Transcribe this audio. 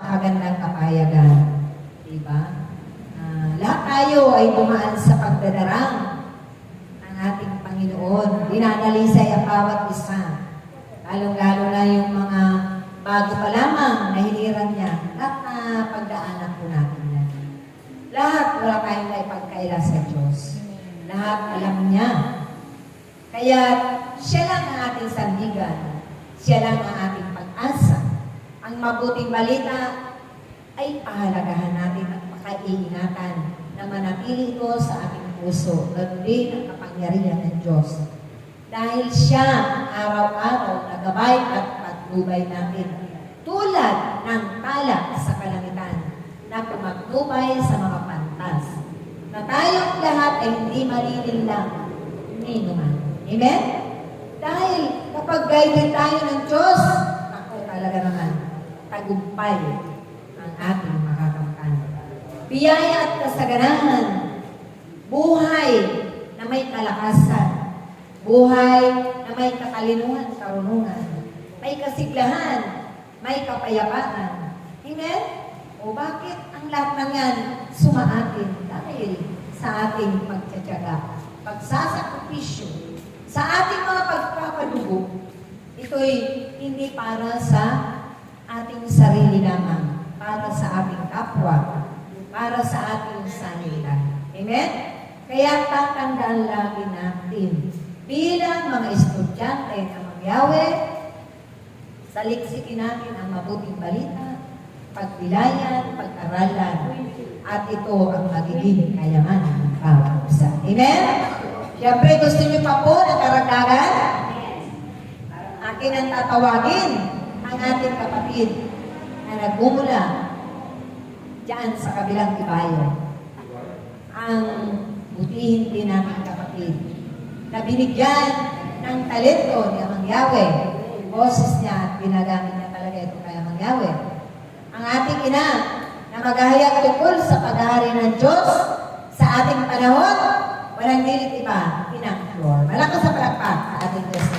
Magandang kapayagan. Diba? Lahat tayo ay dumaan sa pagdadarang ng ating Panginoon. Dinadalisay ang bawat isa. Lalong-lalo na yung mga bago pa lamang na hiniran niya. Lahat na pagdaanan po natin yan. Lahat wala tayong maipagkaila sa Diyos. Lahat alam niya. Kaya siya lang ang ating sandigan. Siya lang ang ating pag-asa. Ang mabuting balita ay pahalagahan natin at makaiingatan na manatili ito sa ating puso, ganoon din ang kapangyarihan ng Diyos. Dahil siya ang araw-araw na gabay at patnubay natin, tulad ng tala sa kalangitan na pumatnubay sa mga pantas, na tayong lahat ay hindi malilinlang ni naman. Amen? Dahil kapag guided tayo ng Diyos, ako talaga naman, tagumpay ang ating makakamtan. Biyaya at kasaganahan, buhay na may kalakasan, buhay na may katalinuhan, karunungan, may kasiglahan, may kapayapaan. Amen? O bakit ang lahat ng yan sumaatin dahil sa ating pagtsatsaga, pagsasakripisyo, sa ating mga pagpapadugo, ito'y hindi para sa ating sarili lamang, para sa ating kapwa, para sa ating sanlibutan. Amen? Kaya tatandaan lagi natin bilang mga estudyante ng Yahweh, saliksikin natin ang mabuting balita, pagbilayan, pag-aralan, at ito ang magiging kayamanan ng bawat isa. Amen? Siyempre, gusto niyo pa po ng karagdagan? Akin ang tatawagin ang ating kapatid na nagmumula diyan sa kabilang ibayo. Ang butihin din natin kapatid na binigyan ng talento ni Amang Yahweh. Yung boses niya at ginagamit niya talaga ito kay Amang Yahweh. Ang ating ina na maghahayag tungkol sa paghahari ng Diyos sa ating panahon, walang dilit iba, Inang Flor. Malakas sa palakpak sa ating Diyos na